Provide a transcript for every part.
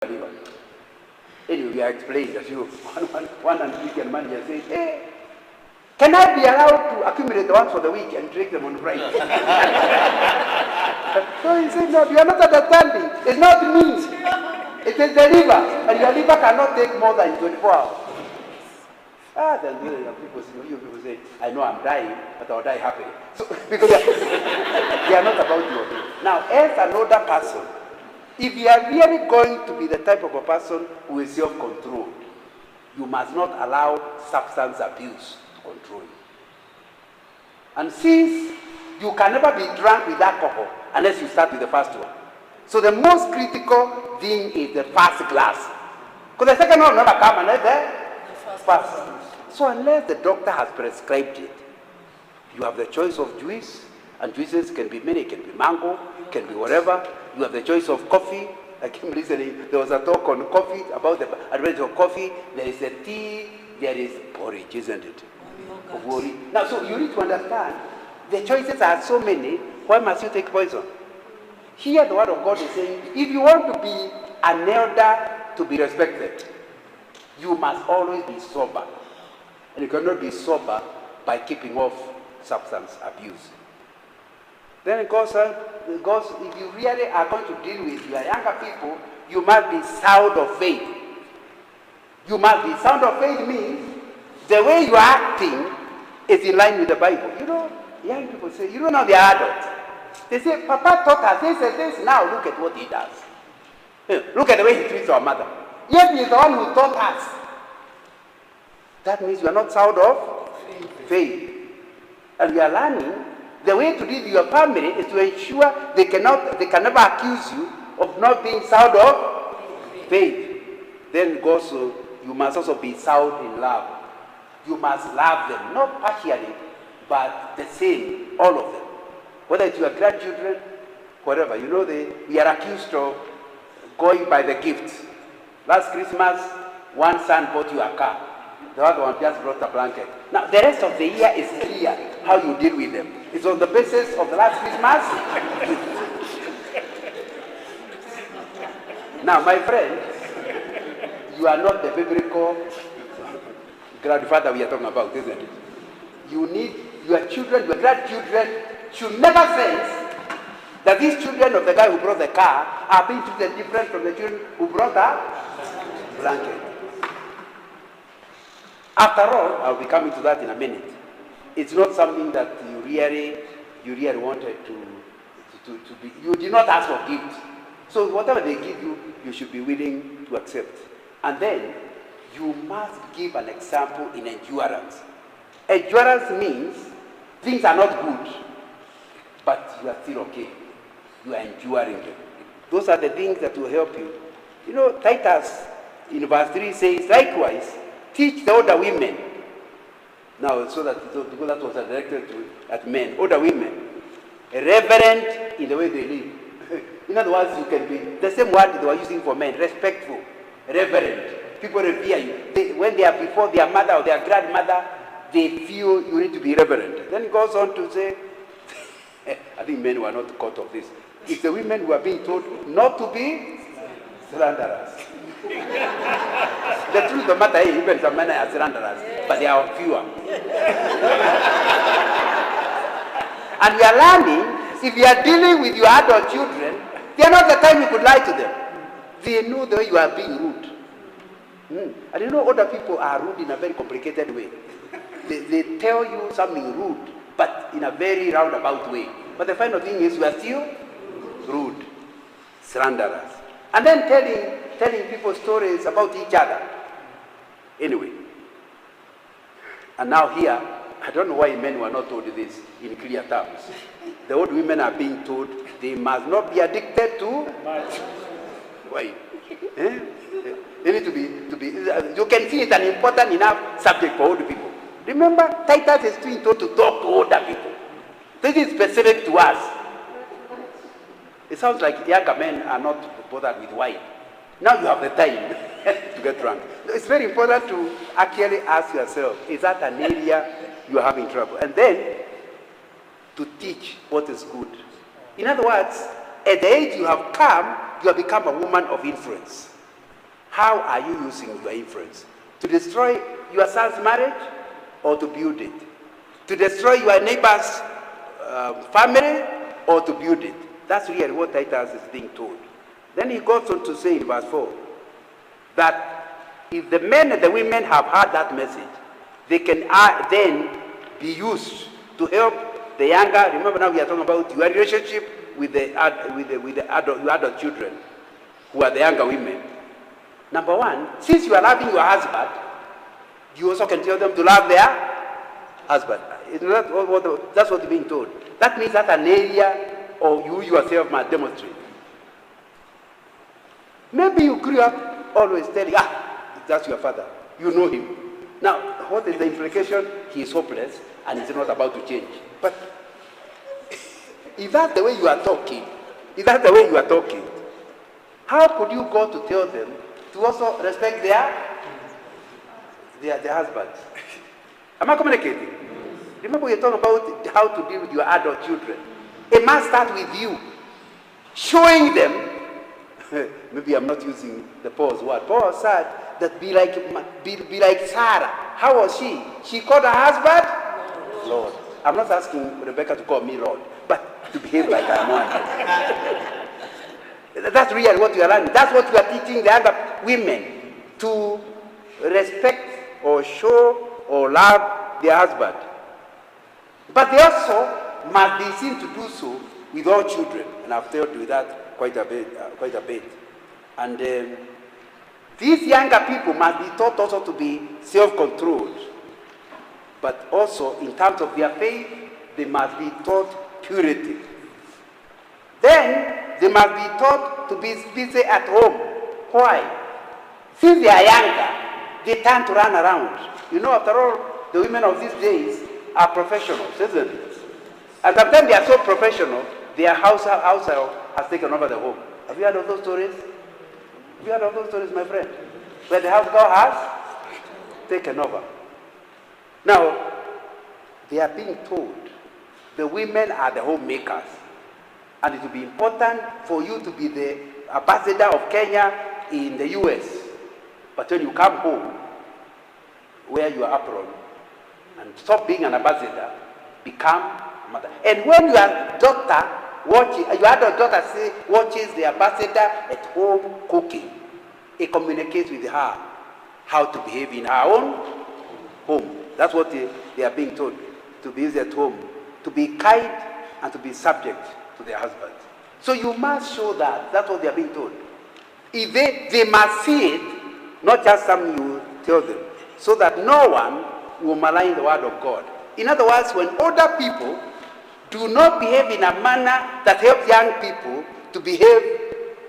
believer. Anyway, we are explained that one and weekend manager says, hey, can I be allowed to accumulate the ones for the week and drink them on Friday? So he said, no, you are not understanding. It's not me. It is the liver. And your liver cannot take more than 24 hours. Then people say, I know I'm dying, but I'll die happily. So, because they are not about your day. Now, as an older person, if you are really going to be the type of a person who is self-controlled, you must not allow substance abuse to control you. And since you can never be drunk with alcohol unless you start with the first one. So the most critical thing is the first glass. Because the second one will never come unless the first. So unless the doctor has prescribed it, you have the choice of juice, and juices can be many, it can be mango, it can be whatever. You have the choice of coffee. Like him listening, there was a talk on coffee, about the advantage of coffee. There is a tea, there is porridge, isn't it? Now, so you need to understand, the choices are so many, why must you take poison? Here the word of God is saying, if you want to be an elder to be respected, you must always be sober. And you cannot be sober by keeping off substance abuse. Then it goes, if you really are going to deal with your younger people, you must be sound of faith. You must be sound of faith means the way you are acting is in line with the Bible. You know, young people say, you don't know they are adults. They say, Papa taught us, he said this, now look at what he does. Look at the way he treats our mother. Yet he is the one who taught us. That means you are not sound of faith. And we are learning the way to deal with your family is to ensure they can never accuse you of not being sound of faith. Then also, you must also be sound in love. You must love them, not partially, but the same, all of them. Whether it's your grandchildren, whatever. You know, we are accused of going by the gifts. Last Christmas, one son bought you a car. The other one just brought a blanket. Now, the rest of the year is clear how you deal with them. It's on the basis of the last Christmas. Now, my friend, you are not the biblical grandfather we are talking about, isn't it? You need your children, your grandchildren should never sense that these children of the guy who brought the car are being treated different from the children who brought the blanket. After all, I'll be coming to that in a minute. It's not something that you really wanted to be. You did not ask for gifts. So whatever they give you, you should be willing to accept. And then, you must give an example in endurance. Endurance means things are not good, but you are still okay. You are enduring them. Those are the things that will help you. You know, Titus in verse 3 says, likewise, teach the older women. Now, because that was directed at men, older women, reverent in the way they live. In other words, you can be, the same word they were using for men, respectful, reverent. People revere you. When they are before their mother or their grandmother, they feel you need to be reverent. Then it goes on to say, I think men were not caught of this. It's the women who are being told not to be slanderers. The truth of the matter is, even some men are slanderers, but they are fewer. And we are learning, if you are dealing with your adult children, they are not the time you could lie to them. They know the way you are being rude. And you know, older people are rude in a very complicated way. They tell you something rude, but in a very roundabout way. But the final thing is, you are still rude, slanderers. And then telling people stories about each other. Anyway. And now here, I don't know why men were not told this in clear terms. The old women are being told they must not be addicted to why? They need to be. You can see it's an important enough subject for older people. Remember, Titus is being told to talk to older people. This is specific to us. It sounds like younger men are not bothered with wine. Now you have the time to get drunk. It's very important to actually ask yourself, is that an area you are having trouble? And then, to teach what is good. In other words, at the age you have come, you have become a woman of influence. How are you using your influence? To destroy your son's marriage or to build it? To destroy your neighbor's family or to build it? That's really what Titus is being told. Then he goes on to say in verse 4 that if the men and the women have heard that message, they can then be used to help the younger. Remember, now we are talking about your relationship with the adult children who are the younger women. Number one, since you are loving your husband, you also can tell them to love their husband. That's what you're being told. That means that's an area or you yourself must demonstrate. Maybe you grew up always telling, that's your father. You know him. Now, what is the implication? He is hopeless and he's not about to change. But if that's the way you are talking, how could you go to tell them to also respect their husbands? Am I communicating? Remember we're talking about how to deal with your adult children. It must start with you. Showing them, maybe I'm not using the Paul's word. Paul said that be like Sarah. How was she? She called her husband Lord. I'm not asking Rebecca to call me Lord, but to behave like I'm one. That's really what you are learning. That's what you are teaching the other women, to respect or show or love their husband. But they also must be seen to do so with all children, and I've dealt with that quite a bit. And these younger people must be taught also to be self-controlled, but also in terms of their faith, they must be taught purity. Then they must be taught to be busy at home. Why? Since they are younger, they tend to run around. You know, after all, the women of these days are professionals, isn't it? And sometimes they are so professional, their household has taken over the home. Have you heard of those stories? Have you heard of those stories, my friend? Where the house girl has taken over. Now, they are being told the women are the homemakers. And it will be important for you to be the ambassador of Kenya in the US. But when you come home, wear your apron and stop being an ambassador, become a mother. And when your daughter watches the ambassador at home cooking, it communicates with her how to behave in her own home. That's what they are being told, to be at home, to be kind and to be subject to their husband. So you must show that. That's what they are being told. If they must see it, not just something you tell them, so that no one will malign the word of God. In other words, when older people do not behave in a manner that helps young people to behave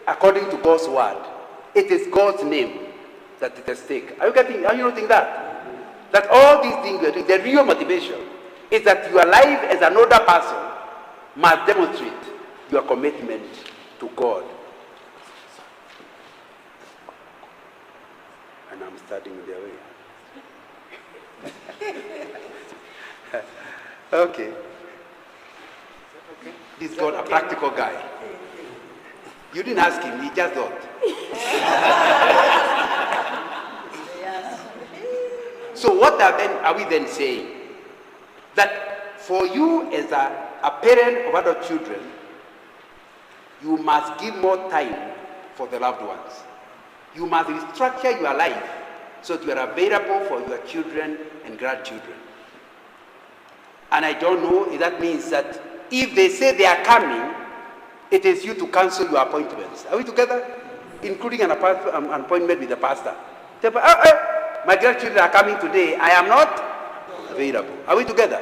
according to God's word, it is God's name that is at stake. Are you noting that? That all these things, the real motivation is that your life as an older person must demonstrate your commitment to God. And I'm starting their way. Okay. He's got a practical guy. You didn't ask him, he just thought. So what are we then saying? That for you as a parent of adult children, you must give more time for the loved ones. You must restructure your life so that you are available for your children and grandchildren. And I don't know if that means that if they say they are coming, it is you to cancel your appointments. Are we together? Including an appointment with the pastor. My grandchildren are coming today. I am not available. Are we together?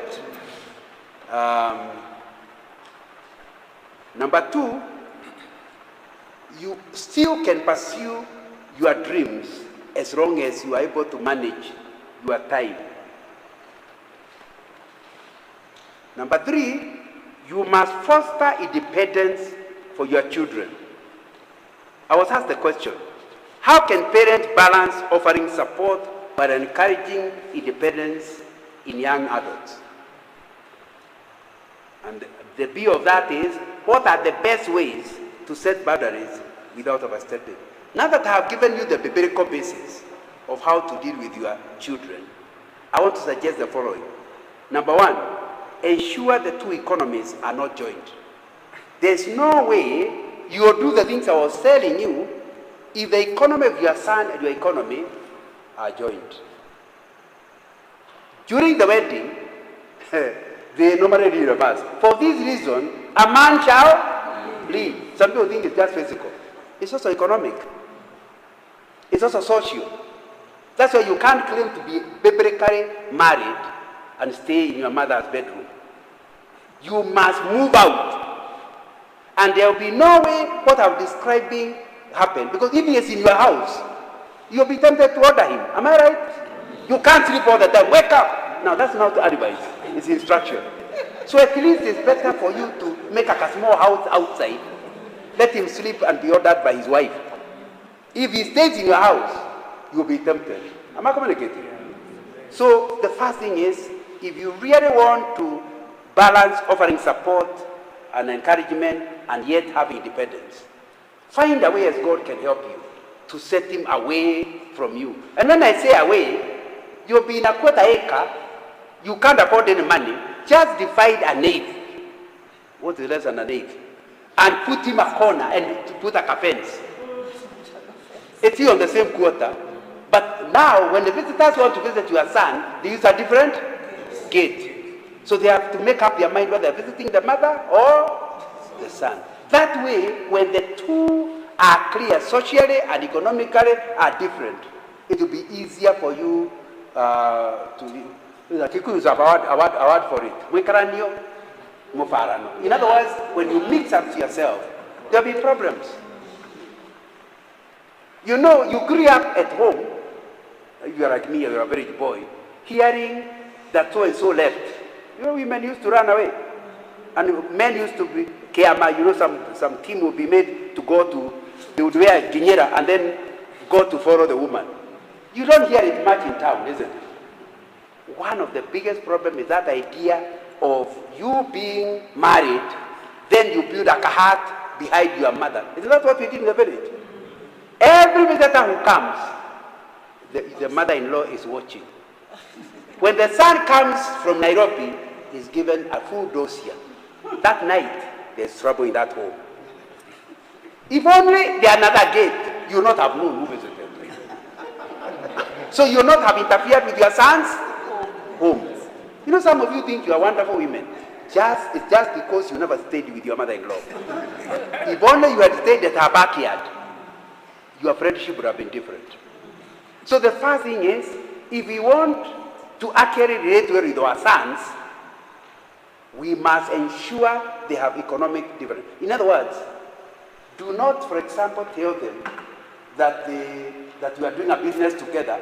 Number two, you still can pursue your dreams as long as you are able to manage your time. Number three, you must foster independence for your children. I was asked the question, how can parents balance offering support but encouraging independence in young adults? And the B of that is, what are the best ways to set boundaries without overstepping? Now that I have given you the biblical basis of how to deal with your children, I want to suggest the following. Number one, ensure the two economies are not joined. There's no way you will do the things I was telling you if the economy of your son and your economy are joined. During the wedding, they normally read a verse. For this reason, a man shall leave. Some people think it's just physical. It's also economic. It's also social. That's why you can't claim to be biblically married and stay in your mother's bedroom. You must move out. And there will be no way what I'm describing happen. Because if he is in your house, you'll be tempted to order him. Am I right? You can't sleep all the time. Wake up. Now, that's not advice. It's instruction. So at least it's better for you to make a small house outside. Let him sleep and be ordered by his wife. If he stays in your house, you'll be tempted. Am I communicating? So the first thing is, if you really want to balance offering support and encouragement and yet have independence, find a way as God can help you to set him away from you. And when I say away, you'll be in a quarter acre, you can't afford any money, just divide an eighth. What is less than an eighth? And put him a corner and put a fence. It's still on the same quarter. But now, when the visitors want to visit your son, they use a different gate. So they have to make up their mind whether they're visiting the mother or the son. That way, when the two are clear, socially and economically are different, it will be easier for you to... Kikuyu have award for it. In other words, when you mix up to yourself, there will be problems. You know, you grew up at home, if you are like me, you're a very boy, hearing that so and so left. You know, women used to run away. And men used to be, Kiama, you know, some team would be made to go to, they would wear ginyera and then go to follow the woman. You don't hear it much in town, isn't it? One of the biggest problems is that idea of you being married, then you build a kahat behind your mother. Isn't that what we did in the village? Every visitor who comes, the mother-in-law is watching. When the son comes from Nairobi, he's given a full dossier. That night, there's trouble in that home. If only there another gate, you would not have known who visited. So you would not have interfered with your son's home. You know, some of you think you are wonderful women. It's just because you never stayed with your mother-in-law. If only you had stayed at her backyard, your friendship would have been different. So the first thing is, if we want to accurately relate well with our sons, we must ensure they have economic difference. In other words, do not, for example, tell them that you are doing a business together,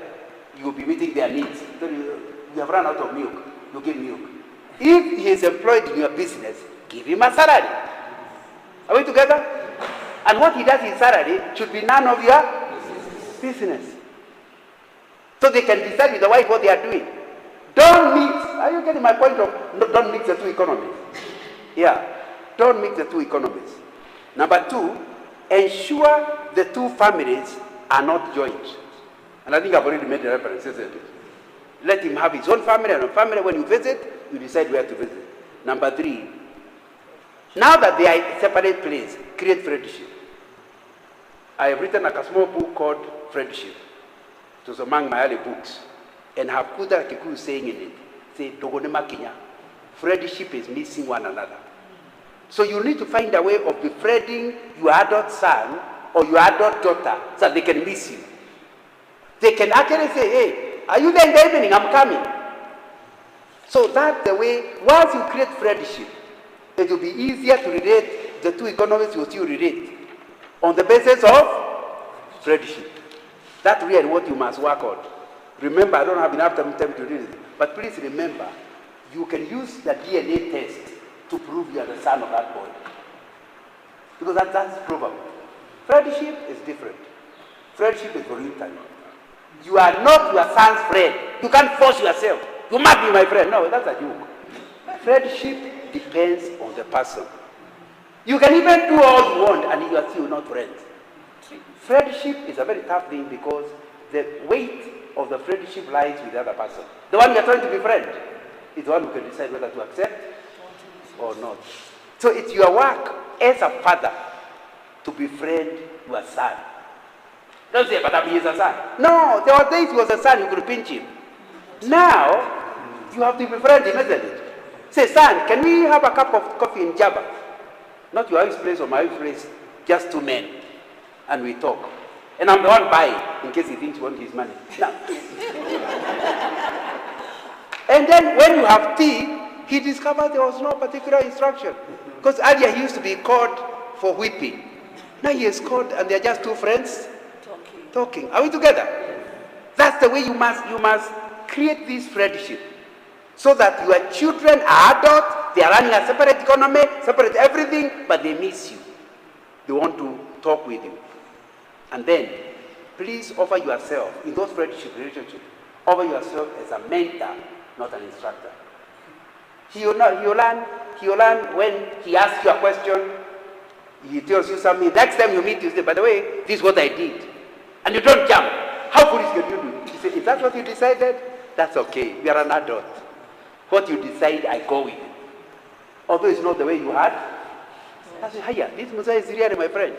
you will be meeting their needs. You have run out of milk, you give milk. If he is employed in your business, give him a salary. Are we together? And what he does in salary should be none of your business. So they can decide with the wife what they are doing. Don't mix. Are you getting my point of don't mix the two economies? Yeah. Don't mix the two economies. Number two, ensure the two families are not joined. And I think I've already made the reference, isn't it? Let him have his own family and a family. When you visit, you decide where to visit. Number three, now that they are in separate places, create friendship. I have written a small book called Friendship. It was among my early books. And have Kuda Kikuyu saying in it, say, Togonema Kenya, friendship is missing one another. So you need to find a way of befriending your adult son or your adult daughter so they can miss you. They can actually say, hey, are you there in the evening? I'm coming. So that's the way, once you create friendship, it will be easier to relate, the two economies will still relate on the basis of friendship. That's really what you must work on. Remember, I don't have enough time to read it, but please remember, you can use the DNA test to prove you are the son of that boy. Because that's probable. Friendship is different. Friendship is voluntary. You are not your son's friend. You can't force yourself. You must be my friend. No, that's a joke. Friendship depends on the person. You can even do all you want and you are still not friends. Friendship is a very tough thing because the weight of the friendship lies with the other person. The one you are trying to befriend is the one who can decide whether to accept or not. So it's your work as a father to befriend your son. Don't say, but he is a son. No, there were days he was a son, you could pinch him. Now, you have to befriend him, isn't it? Say, son, can we have a cup of coffee in Java? Not your wife's place or my wife's place, just two men. And we talk. And I'm the one buying, in case he thinks he wants his money. Now. And then when you have tea, he discovered there was no particular instruction. Because earlier he used to be called for whipping. Now he is called and they're just two friends talking. Are we together? That's the way you must create this friendship. So that your children are adults, they are running a separate economy, separate everything, but they miss you. They want to talk with you. And then, please offer yourself, in those friendship relationships, offer yourself as a mentor, not an instructor. He'll learn when he asks you a question, he tells you something. Next time you meet, you say, by the way, this is what I did. And you don't jump. How foolish can you do? You say, if that's what you decided, that's okay. We are an adult. What you decide, I go with. Although it's not the way you had. I say, hiya, this Musa is really my friend.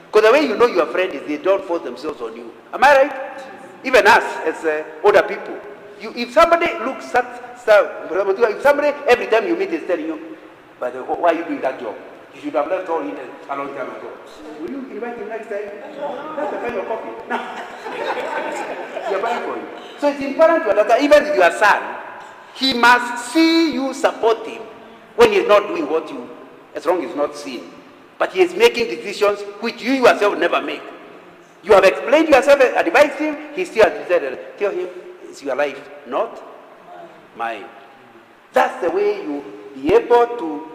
Because the way you know your friend is they don't force themselves on you. Am I right? Even us, as older people. If somebody looks at stuff, if somebody, every time you meet, is telling you, but why are you doing that job? You should have left all in a long time ago. Will you invite him next time? That's the kind of coffee. No. You're buying for him. So it's important to understand that even with your son, he must see you support him when he's not doing what you, as long as he's not seen. But he is making decisions which you yourself never make. You have explained yourself, advised him, he still has decided. Tell him, it's your life, not mine. That's the way you be able to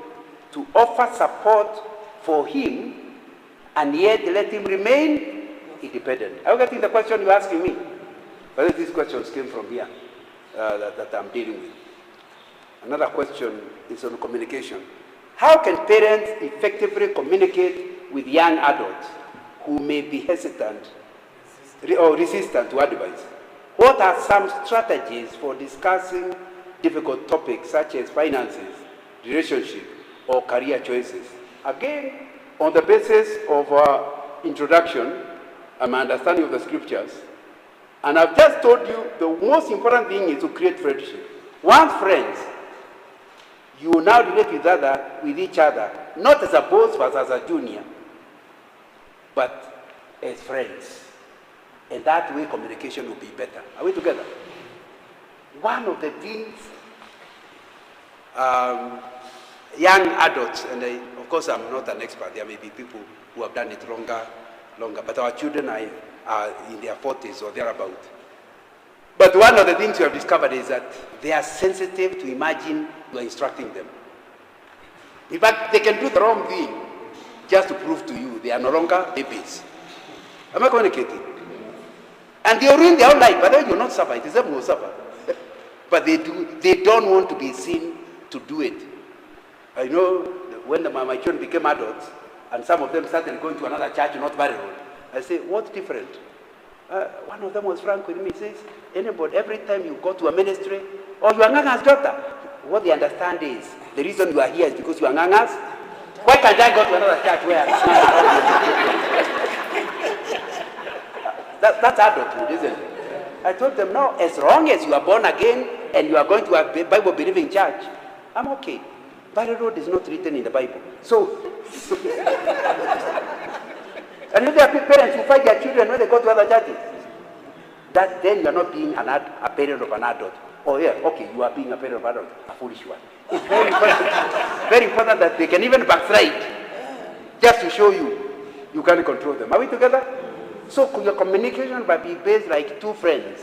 offer support for him and yet let him remain independent. Are you getting the question you're asking me? But these questions came from here that I'm dealing with. Another question is on communication. How can parents effectively communicate with young adults who may be hesitant or resistant to advice? What are some strategies for discussing difficult topics such as finances, relationship, or career choices? Again, on the basis of our introduction and my understanding of the scriptures, and I've just told you the most important thing is to create friendship. Once friends, you will now relate with each other, not as a boss but as a junior, but as friends. And that way communication will be better. Are we together? One of the things young adults, and of course I'm not an expert, there may be people who have done it longer, but our children are in their 40s or thereabout. But one of the things we have discovered is that they are sensitive to imagine you are instructing them. In fact, they can do the wrong thing just to prove to you they are no longer babies. Am I communicating? And they ruin their own life, but then you'll not suffer. It is them who will suffer. But they don't want to be seen to do it. I know when my children became adults, and some of them started going to another church, not very old, I say, what's different? One of them was frank with me. He says, anybody, every time you go to a ministry, or you are Nganga's daughter, what they understand is, the reason you are here is because you are Nganga's. Why can't I go to another church where that's adulthood, isn't it? I told them, no, as long as you are born again and you are going to a Bible-believing church, I'm okay. Valley Road is not written in the Bible. So, and if there are parents who fight their children when they go to other churches, that then you are not being a parent of an adult. Oh yeah, okay, you are being a parent of an adult, a foolish one. It's very important that they can even backslide just to show you can't control them. Are we together? So your communication might be based like two friends,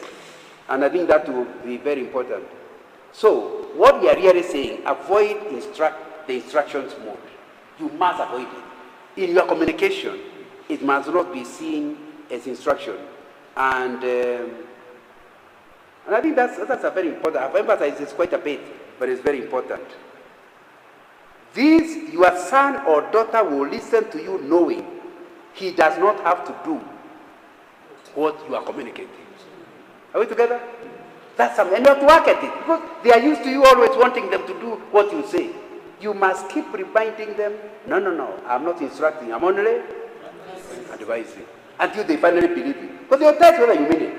and I think that will be very important. So what we are really saying, avoid the instructions mode. You must avoid it. In your communication, it must not be seen as instruction. And I think that's a very important. I've emphasized this quite a bit, but it's very important. Your son or daughter will listen to you knowing he does not have to do what you are communicating. Are we together? That's something. And you have to work at it, because they are used to you always wanting them to do what you say. You must keep reminding them, no, I'm not instructing, I'm only advising, until they finally believe you. Because they'll tell you whether you mean it.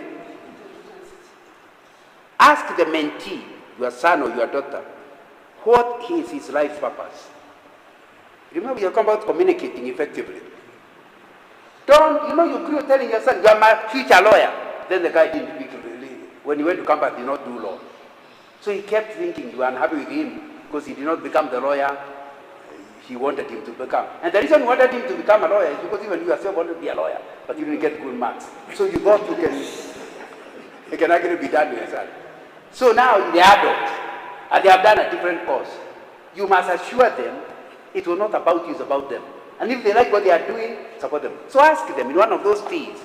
Ask the mentee, your son or your daughter, what is his life purpose? Remember, you're talking about communicating effectively. You grew telling your son, you are my future lawyer. Then the guy didn't speak really. When he went to campus, he did not do law. So he kept thinking you were unhappy with him because he did not become the lawyer he wanted him to become. And the reason he wanted him to become a lawyer is because even you yourself wanted to be a lawyer, but you didn't get good marks. So you thought it can actually be done with your son. So now they are adults, and they have done a different course. You must assure them it was not about you, it's about them. And if they like what they are doing, support them. So ask them in one of those fees.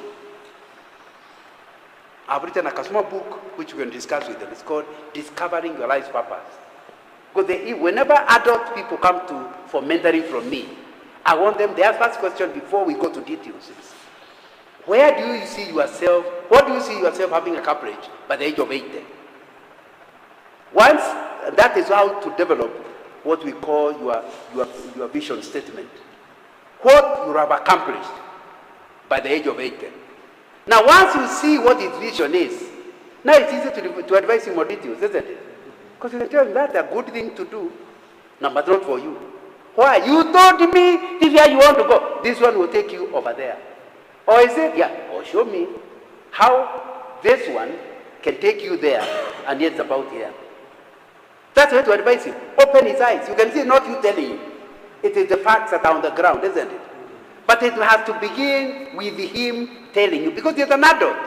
I've written a small book which we can discuss with them. It's called Discovering Your Life's Purpose. Because whenever adult people come for mentoring from me, I want them, their first question before we go to details is, where do you see yourself, what do you see yourself having accomplished by the age of 80? Once, that is how to develop what we call your vision statement. What you have accomplished by the age of 80. Now, once you see what his vision is, now it's easy to advise him more details, isn't it? Because you can tell him that's a good thing to do, no, but not for you. Why? You told me this is where you want to go. This one will take you over there. Or is it? Yeah. Or show me how this one can take you there, and yet it's about here. That's the way to advise him. Open his eyes. You can see, not you telling him. It is the facts that are on the ground, isn't it? But it has to begin with him telling you, because he's an adult.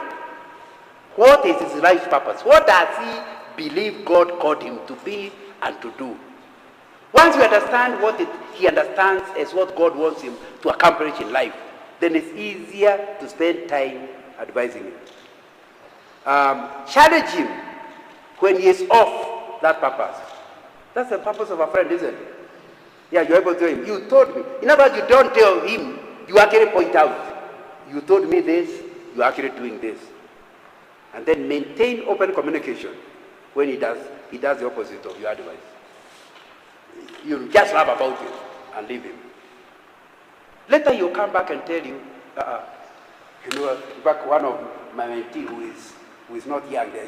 What is his life's purpose? What does he believe God called him to be and to do? Once you understand what he understands as what God wants him to accomplish in life, then it's easier to spend time advising him. Challenge him when he is off that purpose. That's the purpose of a friend, isn't it? Yeah, you're able to tell him, you told me. In other words, you don't tell him, you actually point out, you told me this, you're actually doing this. And then maintain open communication when he does the opposite of your advice. You just laugh about it and leave him. Later he'll come back and tell you, in fact, one of my mentees who is not young, they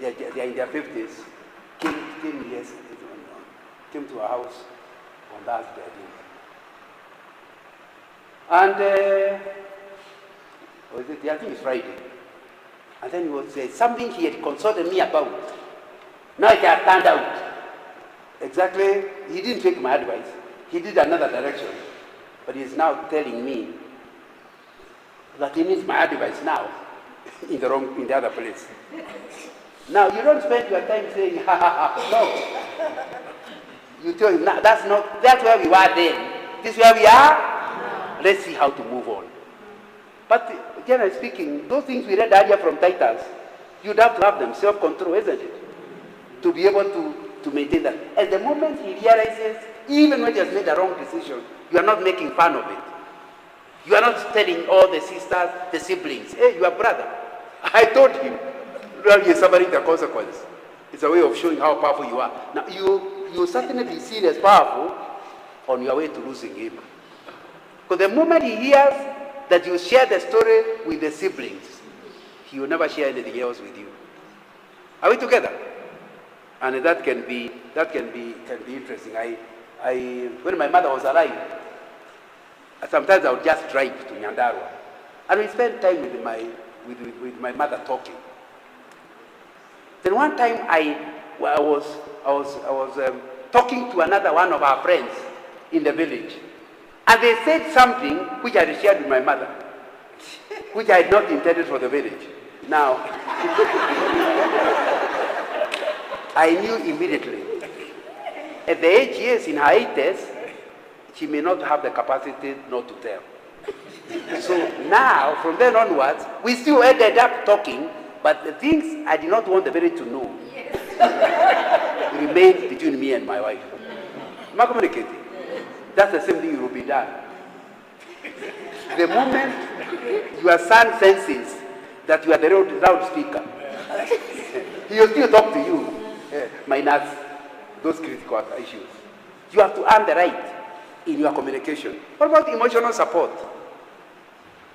are in their 50s, came to our house on that day. And I think it's Friday. And then he was something he had consulted me about. Now it has turned out. Exactly, he didn't take my advice. He did another direction. But he's now telling me that he needs my advice now in the other place. Now you don't spend your time saying, ha ha ha, no. You tell him, no, that's where we were then. This is where we are. Let's see how to move on. But generally speaking, those things we read earlier from Titus, you'd have to have them, self-control, isn't it? To be able to maintain that. At the moment he realizes, even when he has made a wrong decision, you are not making fun of it. You are not telling all the sisters, the siblings, hey, your brother, I told him. Well, you're suffering the consequence. It's a way of showing how powerful you are. Now, you certainly be seen as powerful on your way to losing him. Because the moment he hears that you share the story with the siblings, he will never share anything else with you. Are we together? And that can be interesting. When my mother was alive, sometimes I would just drive to Nyandarua, and we spent time with my mother talking. Then one time I was talking to another one of our friends in the village, and they said something which I had shared with my mother, which I had not intended for the village. Now, I knew immediately. At the age she is in her 80s, she may not have the capacity not to tell. So now, from then onwards, we still ended up talking, but the things I did not want the village to know remained between me and my wife. Am I communicating? That's the same thing will be done. The moment your son senses that you are the loudspeaker, he will still talk to you, minus those critical issues. You have to earn the right in your communication. What about emotional support?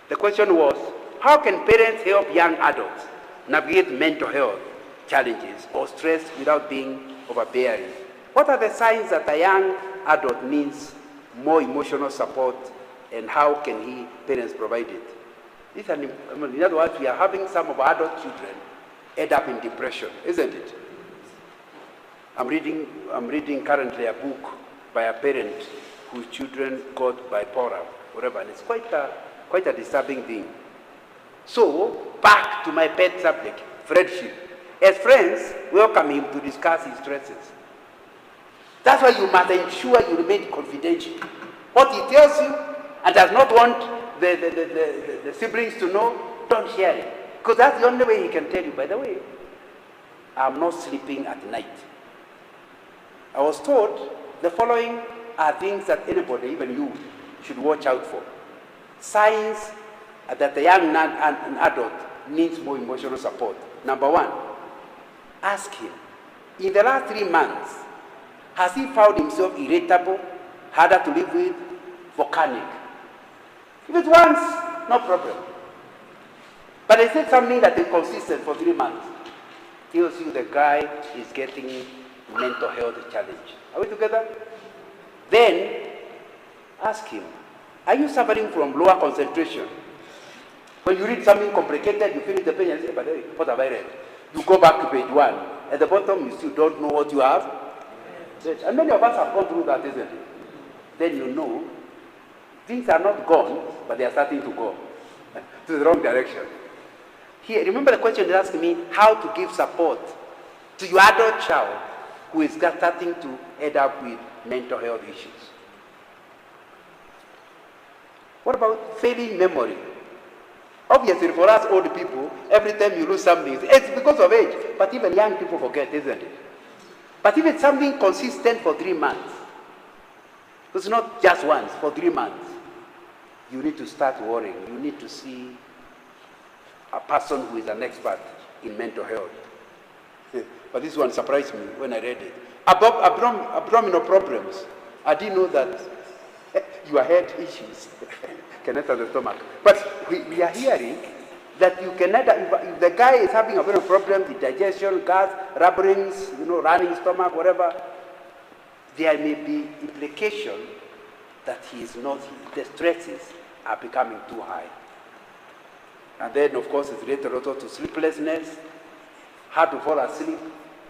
The question was, how can parents help young adults navigate mental health challenges or stress without being overbearing? What are the signs that a young adult needs more emotional support, and how can parents provide it? In other words, we are having some of our adult children end up in depression, isn't it? I'm reading currently a book by a parent whose children got bipolar, whatever, and it's quite a disturbing thing. So, back to my pet subject, friendship. As friends, welcome him to discuss his stresses. That's why you must ensure you remain confidential. What he tells you and does not want the siblings to know, don't share it. Because that's the only way he can tell you, by the way, I'm not sleeping at night. I was told the following are things that anybody, even you, should watch out for. Signs that a young an adult needs more emotional support. Number one, ask him, in the last 3 months, has he found himself irritable, harder to live with, volcanic? If it's once, no problem. But I said something that is consistent for 3 months. Tells you the guy is getting mental health challenge. Are we together? Then, ask him, are you suffering from lower concentration? When you read something complicated, you finish the page and say, but hey, what have I read? You go back to page 1. At the bottom, you still don't know what you have. And many of us have gone through that, isn't it? Then you know, things are not gone, but they are starting to go to the wrong direction. Here, remember the question they asked me, how to give support to your adult child who is starting to end up with mental health issues. What about failing memory? Obviously, for us old people, every time you lose something, it's because of age. But even young people forget, isn't it? But if it's something consistent for 3 months, it's not just once, for 3 months, you need to start worrying. You need to see a person who is an expert in mental health. But this one surprised me when I read it. Abdominal problems. I didn't know that your head issues can enter the stomach. But we are hearing that you can enter, if the guy is having a abdominal problem, the digestion, gas, rubberings, running stomach, whatever, there may be implication that he is not, the stresses are becoming too high. And then, of course, it's related also to sleeplessness, hard to fall asleep.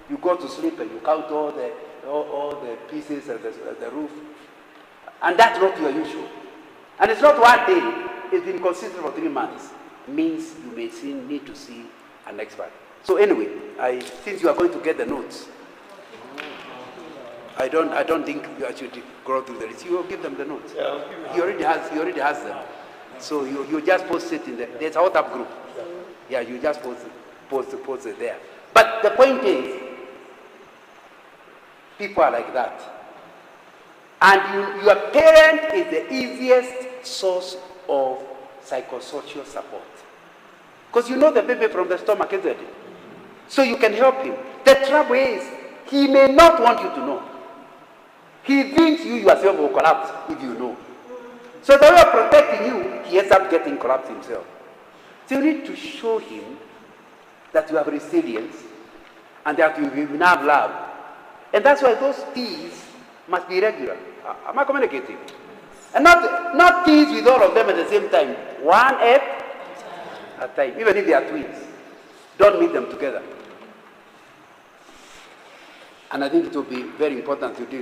You go to sleep and you count all the pieces of the roof. And that's not your usual. And it's not one day. It's been consistent for 3 months. Means you may need to see an expert. So anyway, since you are going to get the notes, I don't think you actually go through the list. You will give them the notes. Yeah, he already has them. So you just post it in there's a WhatsApp group. Yeah, you just post it there. But the point is, people are like that. And your parent is the easiest source of psychosocial support. Because you know the baby from the stomach, isn't it? So you can help him. The trouble is, he may not want you to know. He thinks you yourself will collapse if you know. So the way of protecting you, he ends up getting collapsed himself. So you need to show him that you have resilience and that you will have love. And that's why those teas must be regular. Am I communicating? And not tease with all of them at the same time. One at a time, even if they are twins. Don't meet them together. And I think it will be very important to do